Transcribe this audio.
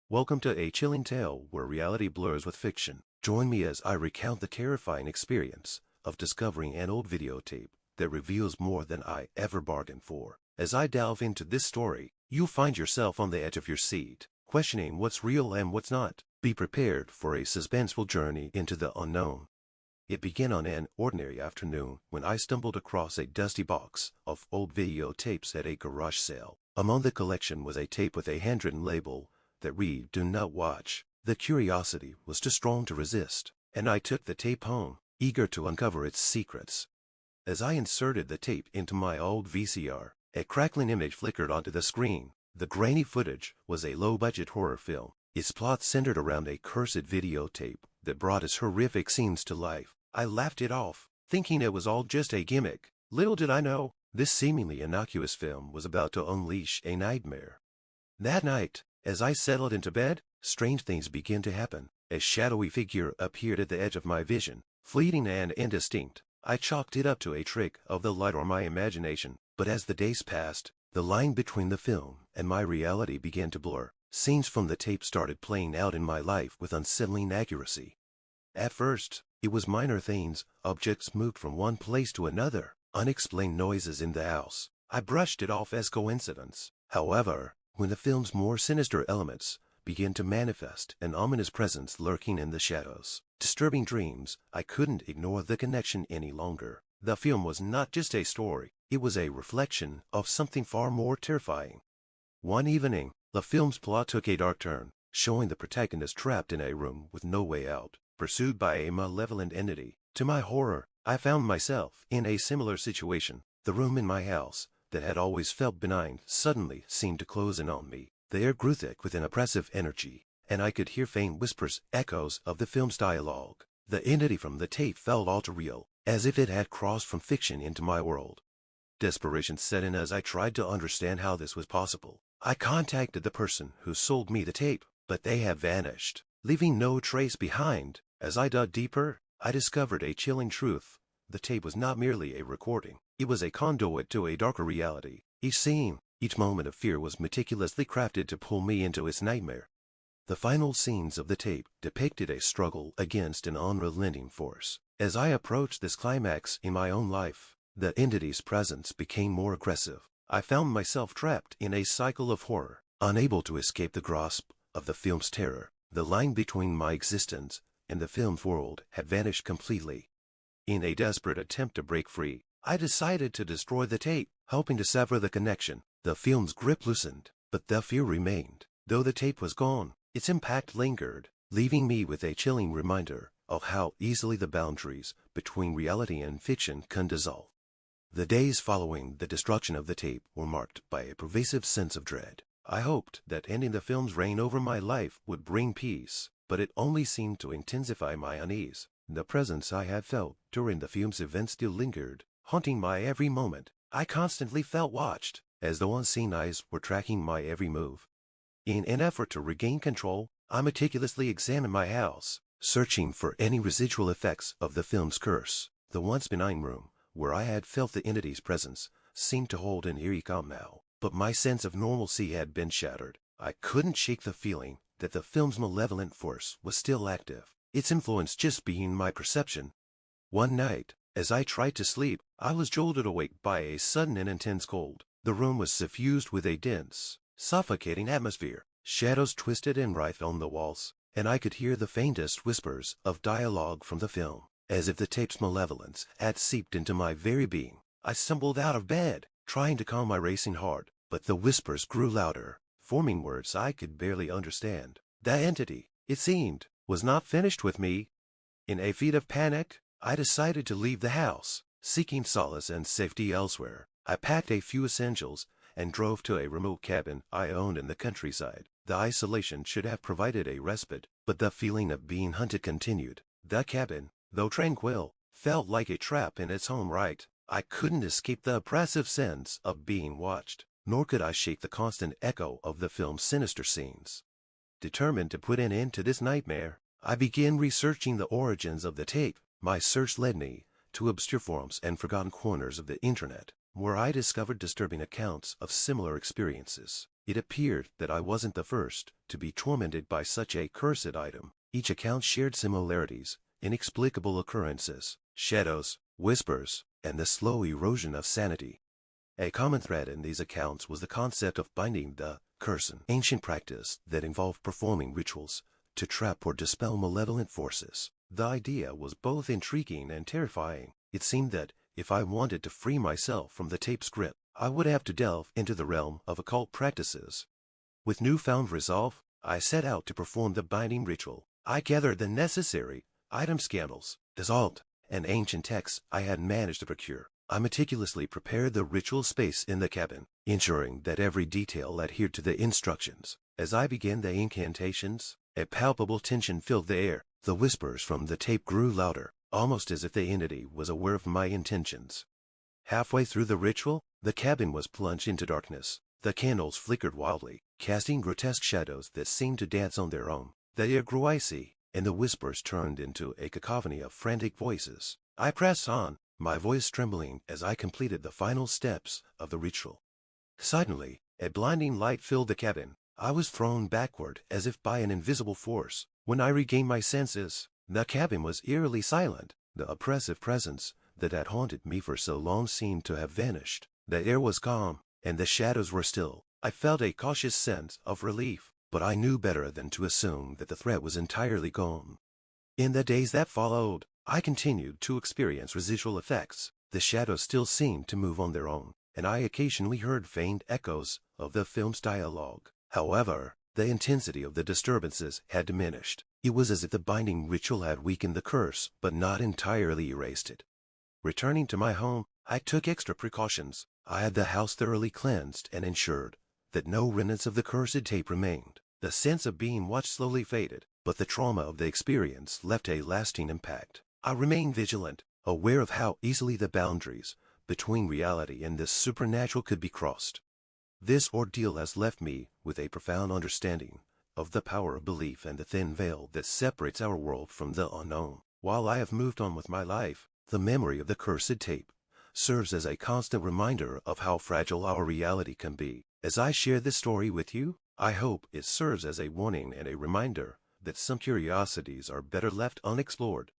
Welcome to a chilling tale where reality blurs with fiction. Join me as I recount the terrifying experience of discovering an old videotape that reveals more than I ever bargained for. As I delve into this story, you'll find yourself on the edge of your seat, questioning what's real and what's not. Be prepared for a suspenseful journey into the unknown. It began on an ordinary afternoon when I stumbled across a dusty box of old videotapes at a garage sale. Among the collection was a tape with a handwritten label that read, "Do not watch." The curiosity was too strong to resist, and I took the tape home, eager to uncover its secrets. As I inserted the tape into my old VCR, a crackling image flickered onto the screen. The grainy footage was a low-budget horror film. Its plot centered around a cursed videotape that brought its horrific scenes to life. I laughed it off, thinking it was all just a gimmick. Little did I know, this seemingly innocuous film was about to unleash a nightmare. That night, as I settled into bed, strange things began to happen. A shadowy figure appeared at the edge of my vision, fleeting and indistinct. I chalked it up to a trick of the light or my imagination, but as the days passed, the line between the film and my reality began to blur. Scenes from the tape started playing out in my life with unsettling accuracy. At first, it was minor things. Objects moved from one place to another, unexplained noises in the house. I brushed it off as coincidence. However, when the film's more sinister elements began to manifest, an ominous presence lurking in the shadows, disturbing dreams, I couldn't ignore the connection any longer. The film was not just a story, it was a reflection of something far more terrifying. One evening, the film's plot took a dark turn, showing the protagonist trapped in a room with no way out, pursued by a malevolent entity. To my horror, I found myself in a similar situation. The room in my house that had always felt benign suddenly seemed to close in on me. The air grew thick with an oppressive energy, and I could hear faint whispers, echoes of the film's dialogue. The entity from the tape felt all too real, as if it had crossed from fiction into my world. Desperation set in as I tried to understand how this was possible. I contacted the person who sold me the tape, but they had vanished, leaving no trace behind. As I dug deeper, I discovered a chilling truth. The tape was not merely a recording. It was a conduit to a darker reality. Each scene, each moment of fear was meticulously crafted to pull me into its nightmare. The final scenes of the tape depicted a struggle against an unrelenting force. As I approached this climax in my own life, the entity's presence became more aggressive. I found myself trapped in a cycle of horror, unable to escape the grasp of the film's terror. The line between my existence and the film's world had vanished completely. In a desperate attempt to break free, I decided to destroy the tape, hoping to sever the connection. The film's grip loosened, but the fear remained. Though the tape was gone, its impact lingered, leaving me with a chilling reminder of how easily the boundaries between reality and fiction can dissolve. The days following the destruction of the tape were marked by a pervasive sense of dread. I hoped that ending the film's reign over my life would bring peace, but it only seemed to intensify my unease. The presence I had felt during the film's events still lingered, haunting my every moment. I constantly felt watched, as though unseen eyes were tracking my every move. In an effort to regain control, I meticulously examined my house, searching for any residual effects of the film's curse. The once benign room, where I had felt the entity's presence, seemed to hold an eerie calm now, but my sense of normalcy had been shattered. I couldn't shake the feeling that the film's malevolent force was still active, its influence just beyond my perception. One night, as I tried to sleep, I was jolted awake by a sudden and intense cold. The room was suffused with a dense, suffocating atmosphere. Shadows twisted and writhed on the walls, and I could hear the faintest whispers of dialogue from the film, as if the tape's malevolence had seeped into my very being. I stumbled out of bed, trying to calm my racing heart, but the whispers grew louder, forming words I could barely understand. The entity, it seemed, was not finished with me. In a fit of panic, I decided to leave the house, seeking solace and safety elsewhere. I packed a few essentials and drove to a remote cabin I owned in the countryside. The isolation should have provided a respite, but the feeling of being hunted continued. The cabin, though tranquil, felt like a trap in its own right. I couldn't escape the oppressive sense of being watched, nor could I shake the constant echo of the film's sinister scenes. Determined to put an end to this nightmare, I began researching the origins of the tape. My search led me to obscure forums and forgotten corners of the internet, where I discovered disturbing accounts of similar experiences. It appeared that I wasn't the first to be tormented by such a cursed item. Each account shared similarities, inexplicable occurrences, shadows, whispers, and the slow erosion of sanity. A common thread in these accounts was the concept of binding the curse, an ancient practice that involved performing rituals to trap or dispel malevolent forces. The idea was both intriguing and terrifying. It seemed that if I wanted to free myself from the tape's grip, I would have to delve into the realm of occult practices. With newfound resolve, I set out to perform the binding ritual. I gathered the necessary items, candles, dissolved, and ancient texts I had managed to procure. I meticulously prepared the ritual space in the cabin, ensuring that every detail adhered to the instructions. As I began the incantations, a palpable tension filled the air. The whispers from the tape grew louder, almost as if the entity was aware of my intentions. Halfway through the ritual, the cabin was plunged into darkness. The candles flickered wildly, casting grotesque shadows that seemed to dance on their own. The air grew icy, and the whispers turned into a cacophony of frantic voices. I pressed on, my voice trembling as I completed the final steps of the ritual. Suddenly, a blinding light filled the cabin. I was thrown backward as if by an invisible force. When I regained my senses, the cabin was eerily silent. The oppressive presence that had haunted me for so long seemed to have vanished. The air was calm, and the shadows were still. I felt a cautious sense of relief, but I knew better than to assume that the threat was entirely gone. In the days that followed, I continued to experience residual effects. The shadows still seemed to move on their own, and I occasionally heard faint echoes of the film's dialogue. However, the intensity of the disturbances had diminished. It was as if the binding ritual had weakened the curse, but not entirely erased it. Returning to my home, I took extra precautions. I had the house thoroughly cleansed and ensured that no remnants of the cursed tape remained. The sense of being watched slowly faded, but the trauma of the experience left a lasting impact. I remained vigilant, aware of how easily the boundaries between reality and the supernatural could be crossed. This ordeal has left me with a profound understanding of the power of belief and the thin veil that separates our world from the unknown. While I have moved on with my life, the memory of the cursed tape serves as a constant reminder of how fragile our reality can be. As I share this story with you, I hope it serves as a warning and a reminder that some curiosities are better left unexplored.